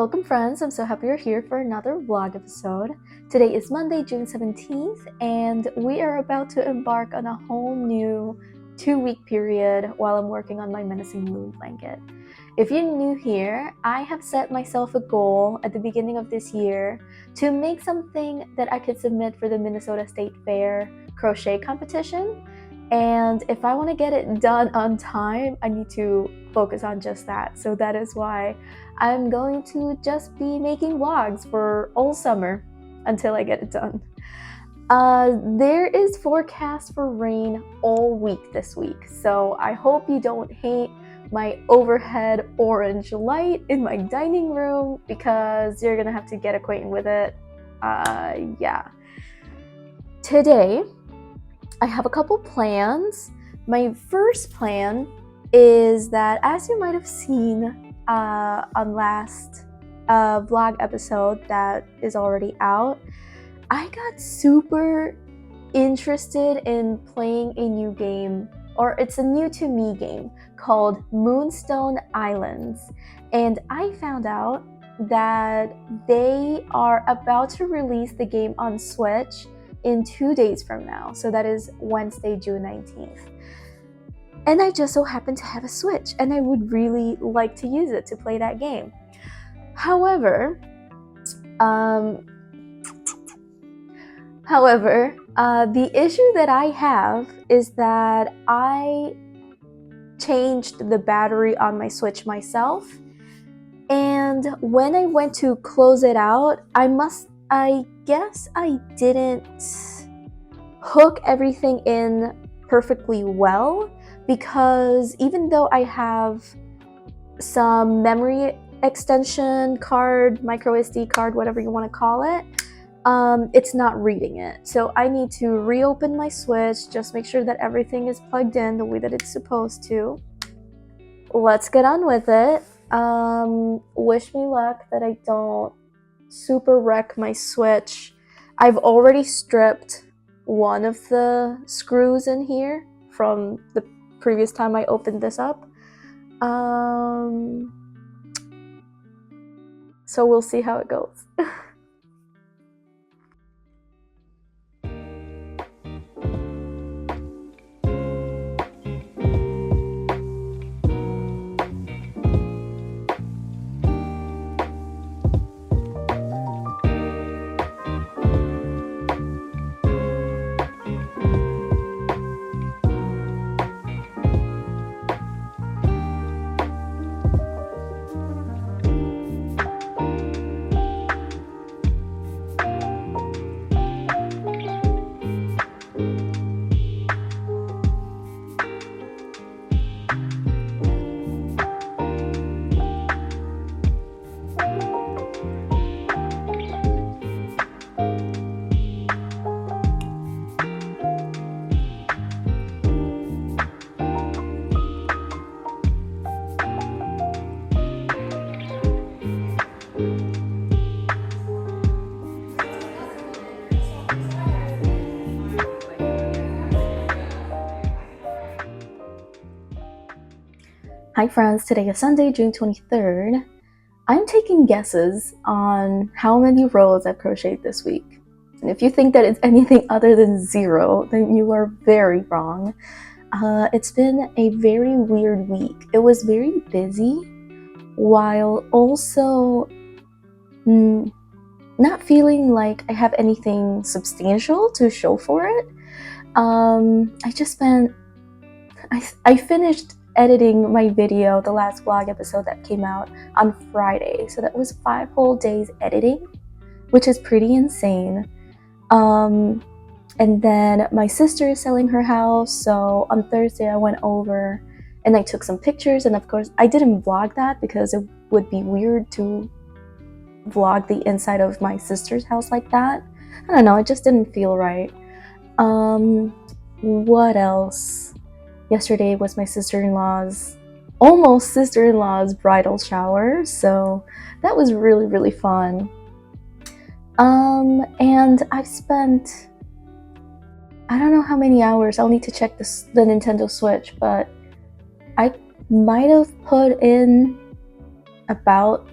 Welcome friends, I'm so happy you're here for another vlog episode. Today is Monday, June 17th, and we are about to embark on a whole new 2-week period while I'm working on my Menacing Loon Blanket. If you're new here, I have set myself a goal at the beginning of this year to make something that I could submit for the Minnesota State Fair crochet competition. And if I want to get it done on time, I need to focus on just that. So that is why I'm going to just be making vlogs for all summer until I get it done. There is forecast for rain all week this week, so I hope you don't hate my overhead orange light in my dining room because you're gonna have to get acquainted with it. Yeah. Today, I have a couple plans. My first plan is that, as you might have seen on last vlog episode that is already out, I got super interested in playing a new game, or it's a new to me game called Moonstone Islands, and I found out that they are about to release the game on Switch in 2 days from now, so that is Wednesday, June 19th. And I just so happen to have a Switch, and I would really like to use it to play that game. However, the issue that I have is that I changed the battery on my Switch myself, and when I went to close it out, I guess I didn't hook everything in perfectly well, because even though I have some memory extension card, micro SD card, whatever you want to call it, it's not reading it. So I need to reopen my Switch, just make sure that everything is plugged in the way that it's supposed to. Let's get on with it. Wish me luck that I don't super wreck my Switch. I've already stripped one of the screws in here from the previous time I opened this up. So we'll see how it goes. Hi friends, today is Sunday, June 23rd. I'm taking guesses on how many rows I've crocheted this week. And if you think that it's anything other than 0, then you are very wrong. It's been a very weird week. It was very busy, while also not feeling like I have anything substantial to show for it. I finished editing my video, the last vlog episode that came out on Friday. So that was 5 whole days editing, which is pretty insane. And then my sister is selling her house, so on Thursday I went over and I took some pictures, and of course I didn't vlog that because it would be weird to vlog the inside of my sister's house like that. I don't know, it just didn't feel right. What else? Yesterday was my almost sister-in-law's bridal shower, so that was really, really fun. And I've spent, I don't know how many hours, I'll need to check the Nintendo Switch, but I might have put in about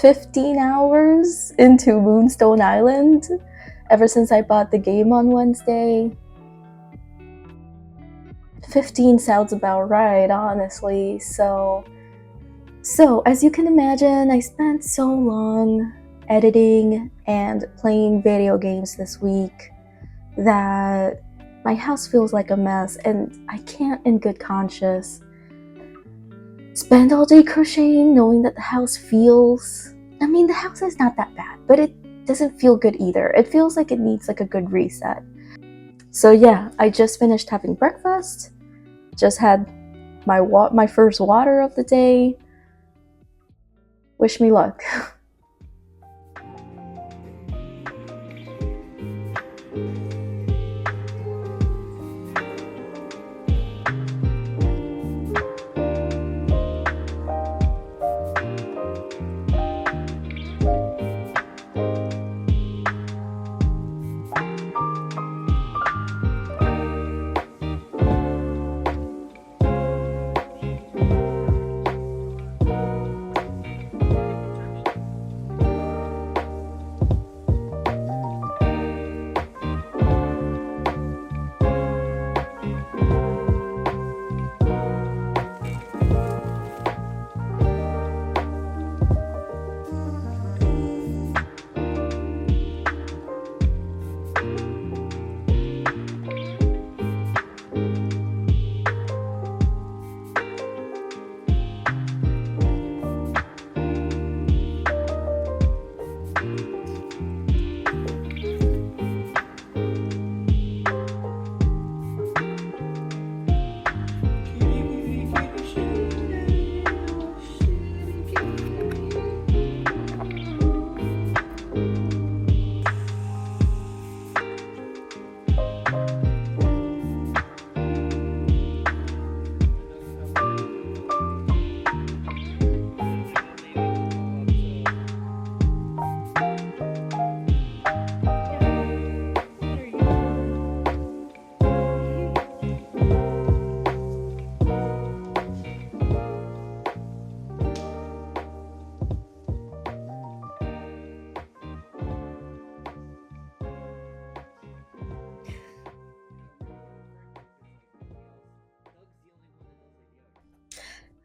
15 hours into Moonstone Island ever since I bought the game on Wednesday. 15 sounds about right, honestly. So as you can imagine, I spent so long editing and playing video games this week that my house feels like a mess, and I can't in good conscience spend all day crocheting knowing that the house feels, I mean, the house is not that bad, but it doesn't feel good either. It feels like it needs like a good reset. So yeah, I just finished having breakfast, just had my first water of the day. Wish me luck.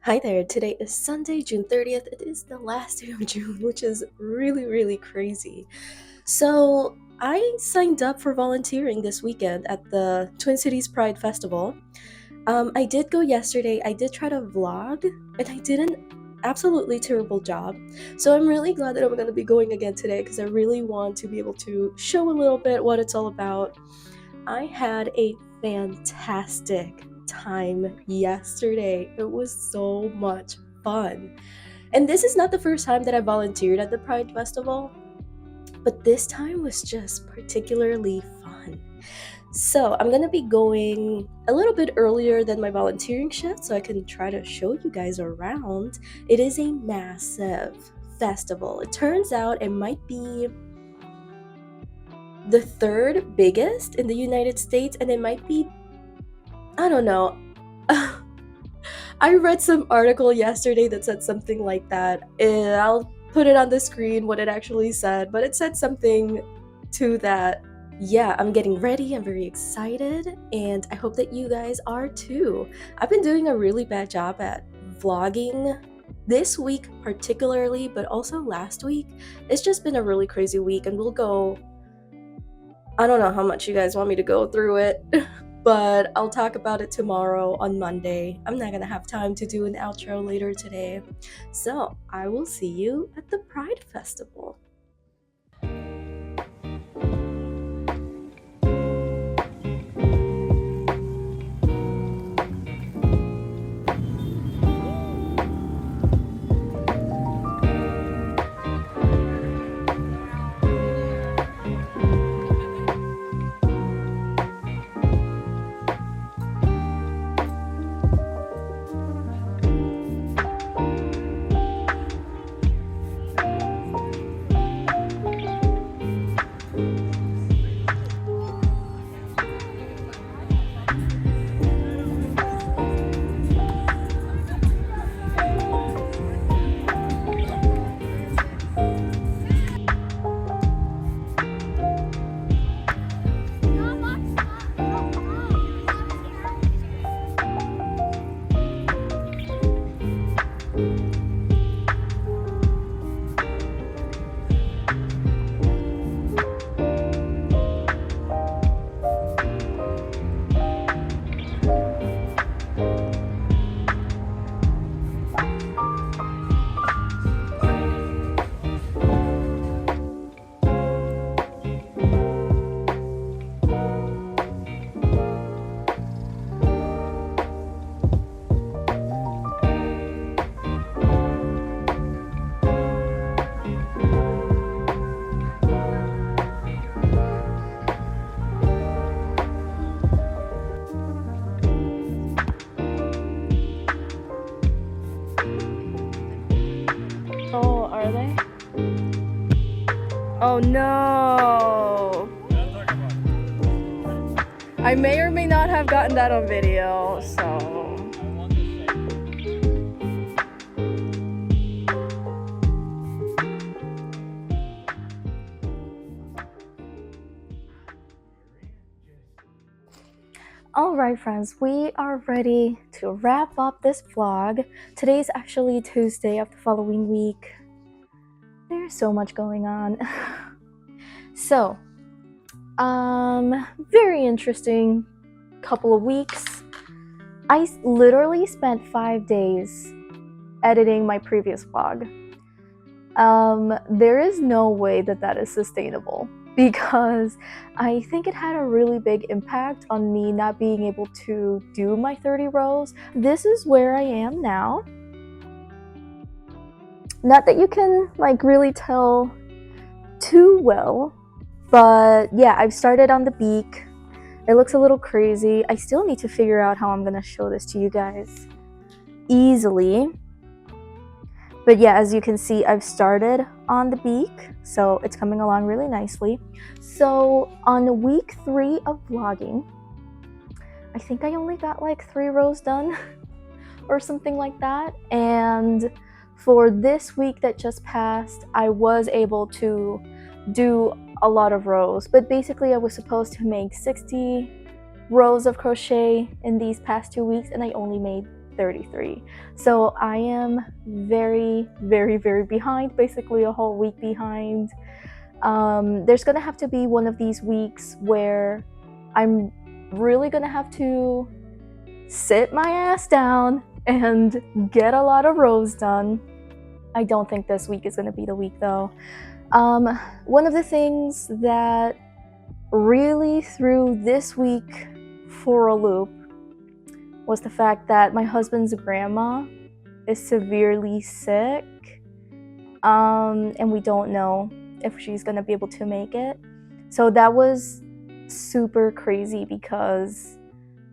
Hi there, today is Sunday, June 30th. It is the last day of June, which is really, really crazy. So, I signed up for volunteering this weekend at the Twin Cities Pride Festival. I did go yesterday, I did try to vlog, and I did an absolutely terrible job. So, I'm really glad that I'm going to be going again today because I really want to be able to show a little bit what it's all about. I had a fantastic time yesterday. It was so much fun. And this is not the first time that I volunteered at the Pride Festival, but this time was just particularly fun. So I'm gonna be going a little bit earlier than my volunteering shift so I can try to show you guys around. It is a massive festival. It turns out it might be the third biggest in the United States, and it might be, I don't know. I read some article yesterday that said something like that. And I'll put it on the screen what it actually said, but it said something to that. Yeah, I'm getting ready. I'm very excited, and I hope that you guys are too. I've been doing a really bad job at vlogging this week, particularly, but also last week. It's just been a really crazy week, and we'll go. I don't know how much you guys want me to go through it, but I'll talk about it tomorrow on Monday. I'm not gonna have time to do an outro later today. So I will see you at the Pride Festival. Oh no! I may or may not have gotten that on video, so... Alright friends, we are ready to wrap up this vlog. Today is actually Tuesday of the following week. There's so much going on. So, very interesting couple of weeks. I literally spent 5 days editing my previous vlog. There is no way that that is sustainable because I think it had a really big impact on me not being able to do my 30 rows. This is where I am now. Not that you can like really tell too well, but yeah, I've started on the beak. It looks a little crazy. I still need to figure out how I'm gonna show this to you guys easily. But yeah, as you can see, I've started on the beak, so it's coming along really nicely. So on week 3 of vlogging, I think I only got like 3 rows done or something like that. And for this week that just passed, I was able to do a lot of rows, but basically I was supposed to make 60 rows of crochet in these past 2 weeks and I only made 33. So I am very behind, basically a whole week behind. There's gonna have to be one of these weeks where I'm really gonna have to sit my ass down and get a lot of rows done. I don't think this week is gonna be the week though. One of the things that really threw this week for a loop was the fact that my husband's grandma is severely sick, and we don't know if she's gonna be able to make it. So that was super crazy because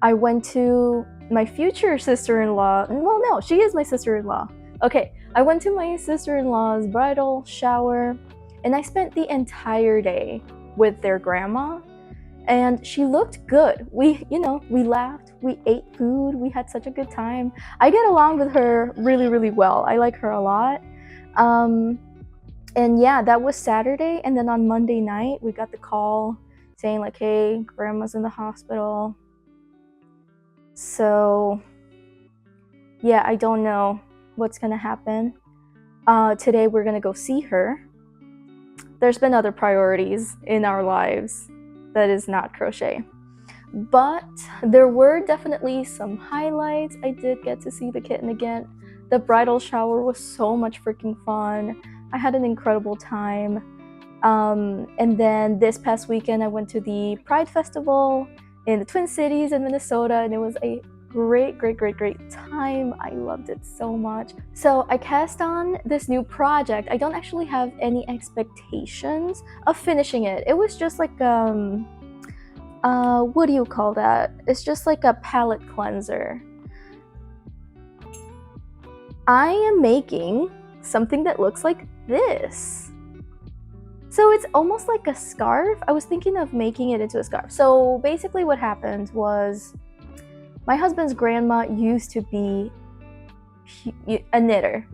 I went to my future sister-in-law. Well, no, she is my sister-in-law. Okay, I went to my sister-in-law's bridal shower and I spent the entire day with their grandma. And she looked good. We laughed, we ate food, we had such a good time. I get along with her really well. I like her a lot. And yeah, that was Saturday. And then on Monday night, we got the call saying like, hey, grandma's in the hospital. So yeah, I don't know what's gonna happen. Today we're gonna go see her. There's been other priorities in our lives that is not crochet, but there were definitely some highlights. I did get to see the kitten again. The bridal shower was so much freaking fun. I had an incredible time. And then this past weekend I went to the Pride Festival in the Twin Cities in Minnesota, and it was a great time. I loved it so much. So I cast on this new project. I don't actually have any expectations of finishing it. It was just like what do you call that? It's just like a palette cleanser. I am making something that looks like this. So it's almost like a scarf. I was thinking of making it into a scarf. So basically what happened was my husband's grandma used to be a knitter.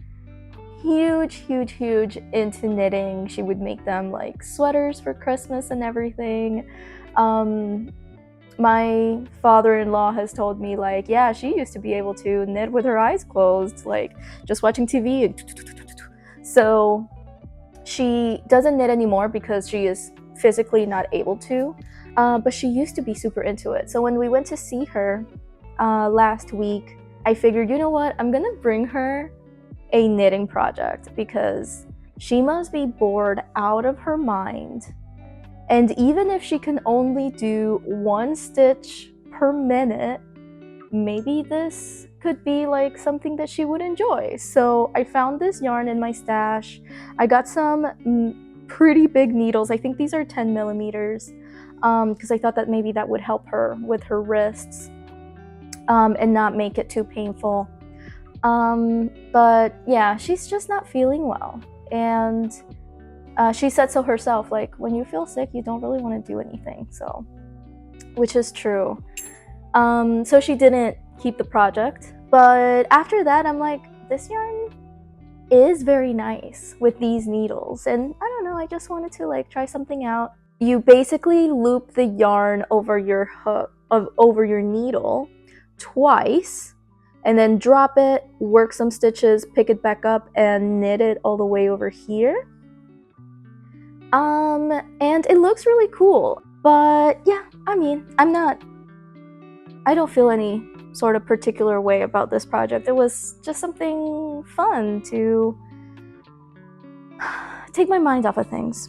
Huge into knitting. She would make them like sweaters for Christmas and everything. My father-in-law has told me like, yeah, she used to be able to knit with her eyes closed, like just watching TV. So she doesn't knit anymore because she is physically not able to, but she used to be super into it. So when we went to see her last week, I figured, you know what, I'm gonna bring her a knitting project because she must be bored out of her mind. And even if she can only do 1 stitch per minute, maybe this could be like something that she would enjoy. So I found this yarn in my stash. I got some pretty big needles. I think these are 10 millimeters because I thought that maybe that would help her with her wrists and not make it too painful. But yeah, she's just not feeling well. And She said so herself, like, when you feel sick, you don't really want to do anything, so, which is true. So she didn't keep the project, but after that, I'm like, this yarn is very nice with these needles, and I don't know, I just wanted to like try something out. You basically loop the yarn over your hook, over your needle twice, and then drop it, work some stitches, pick it back up, and knit it all the way over here. And it looks really cool. But yeah, I mean, I don't feel any sort of particular way about this project. It was just something fun to take my mind off of things.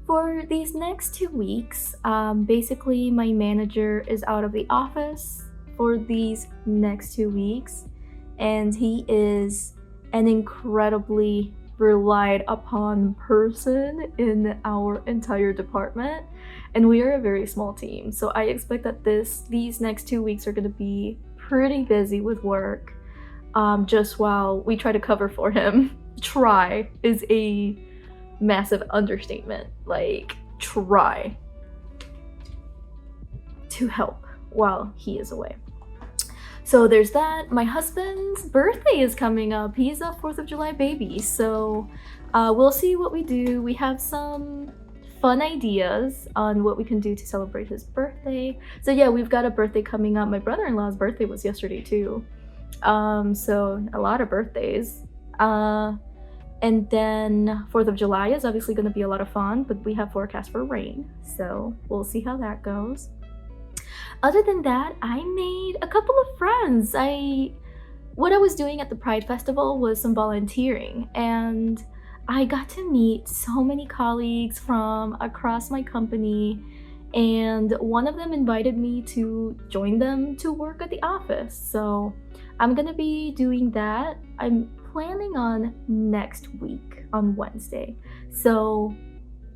For these next 2 weeks, basically my manager is out of the office for these next 2 weeks, and he is an incredibly relied upon person in our entire department, and we are a very small team, so I expect that these next 2 weeks are going to be pretty busy with work, just while we try to cover for him. Try is a massive understatement. Like, try to help while he is away. So there's that. My husband's birthday is coming up. He's a 4th of July baby, so we'll see what we do. We have some fun ideas on what we can do to celebrate his birthday. So yeah, we've got a birthday coming up. My brother-in-law's birthday was yesterday too. So a lot of birthdays. And then 4th of July is obviously going to be a lot of fun, but we have forecast for rain, so we'll see how that goes. Other than that, I made a couple of friends. What I was doing at the Pride Festival was some volunteering, and I got to meet so many colleagues from across my company, and one of them invited me to join them to work at the office. So I'm gonna be doing that. I'm planning on next week on Wednesday. So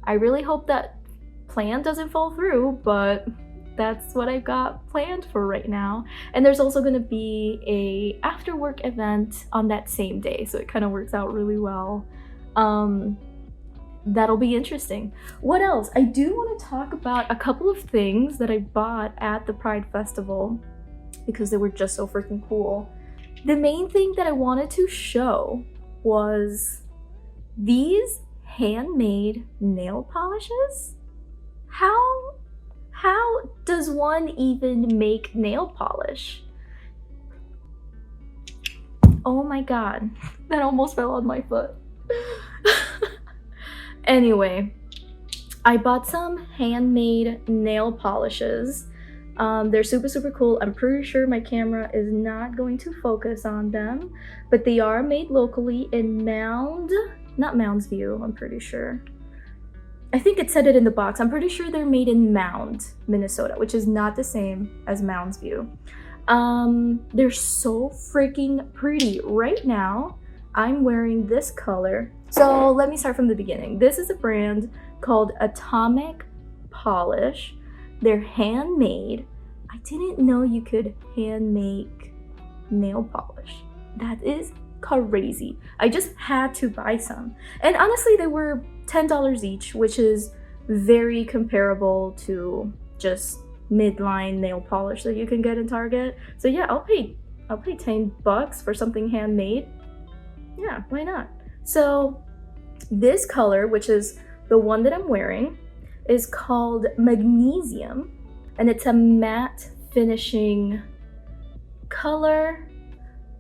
I really hope that plan doesn't fall through, but that's what I've got planned for right now. And there's also going to be a after work event on that same day, so it kind of works out really well. That'll be interesting. What else? I do want to talk about a couple of things that I bought at the Pride Festival because they were just so freaking cool. The main thing that I wanted to show was these handmade nail polishes. How does one even make nail polish? Oh my god, that almost fell on my foot. Anyway, I bought some handmade nail polishes. They're super cool. I'm pretty sure my camera is not going to focus on them, but they are made locally in not Mounds View, I'm pretty sure. I think it said it in the box. I'm pretty sure they're made in Mound, Minnesota, which is not the same as Mounds View. They're so freaking pretty. Right now, I'm wearing this color. So let me start from the beginning. This is a brand called Atomic Polish. They're handmade. I didn't know you could hand make nail polish. That is crazy. I just had to buy some. And honestly, they were $10 each, which is very comparable to just midline nail polish that you can get in Target. So yeah, I'll pay $10 for something handmade. Yeah, why not? So this color, which is the one that I'm wearing, is called Magnesium, and it's a matte finishing color.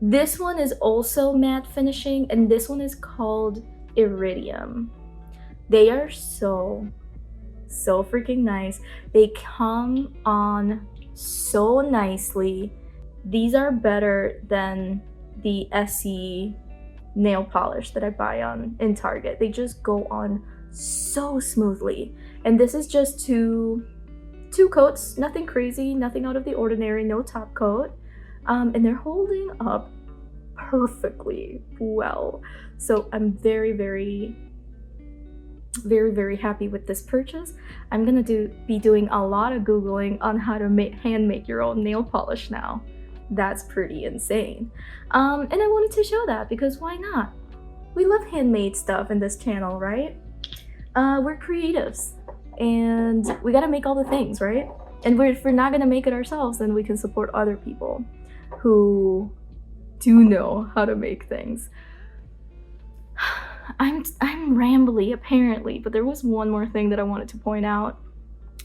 This one is also matte finishing, and this one is called Iridium. They are so freaking nice. They come on so nicely. These are better than the SE nail polish that I buy in Target. They just go on so smoothly. And this is just two coats, nothing crazy, nothing out of the ordinary, no top coat. And they're holding up perfectly well. So I'm very happy with this purchase. I'm gonna be doing a lot of Googling on how to hand make your own nail polish now. That's pretty insane. And I wanted to show that because why not? We love handmade stuff in this channel, right? we're creatives and we gotta make all the things, right? And if we're not gonna make it ourselves, then we can support other people who do know how to make things. I'm rambly apparently, but there was one more thing that I wanted to point out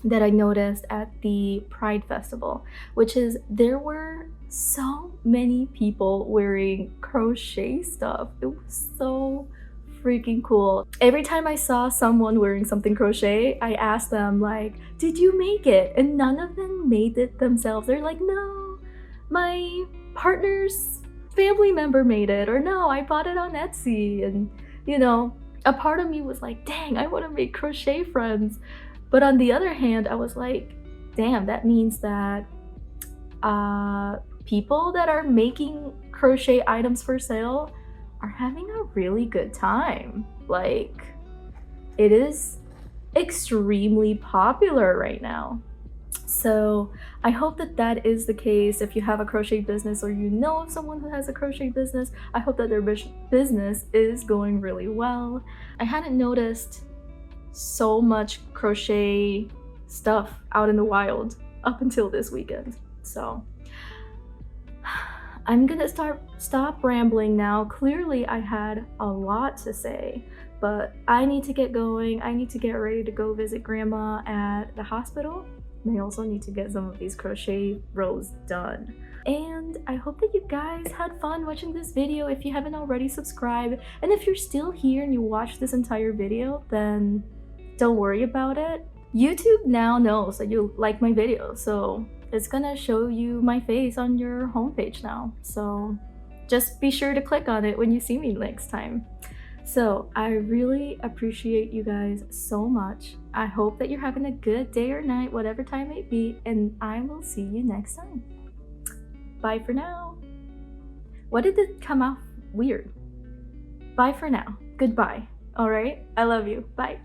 that I noticed at the Pride Festival, which is there were so many people wearing crochet stuff. It was so freaking cool. Every time I saw someone wearing something crochet, I asked them like, did you make it? And none of them made it themselves. They're like, no, my partner's family member made it, or no, I bought it on Etsy. And you know, a part of me was like, dang, I want to make crochet friends. But on the other hand, I was like, damn, that means that people that are making crochet items for sale are having a really good time. Like, it is extremely popular right now. So I hope that that is the case. If you have a crochet business or you know of someone who has a crochet business, I hope that their business is going really well. I hadn't noticed so much crochet stuff out in the wild up until this weekend. So I'm gonna stop rambling now. Clearly I had a lot to say, but I need to get going. I need to get ready to go visit grandma at the hospital. And I also need to get some of these crochet rows done. And I hope that you guys had fun watching this video. If you haven't already, subscribe. And if you're still here and you watched this entire video, then don't worry about it. YouTube now knows that you like my videos, so it's gonna show you my face on your homepage now. So just be sure to click on it when you see me next time. So I really appreciate you guys so much. I hope that you're having a good day or night, whatever time it be, and I will see you next time. Bye for now. What did it come out weird? Bye for now. Goodbye. All right? I love you. Bye.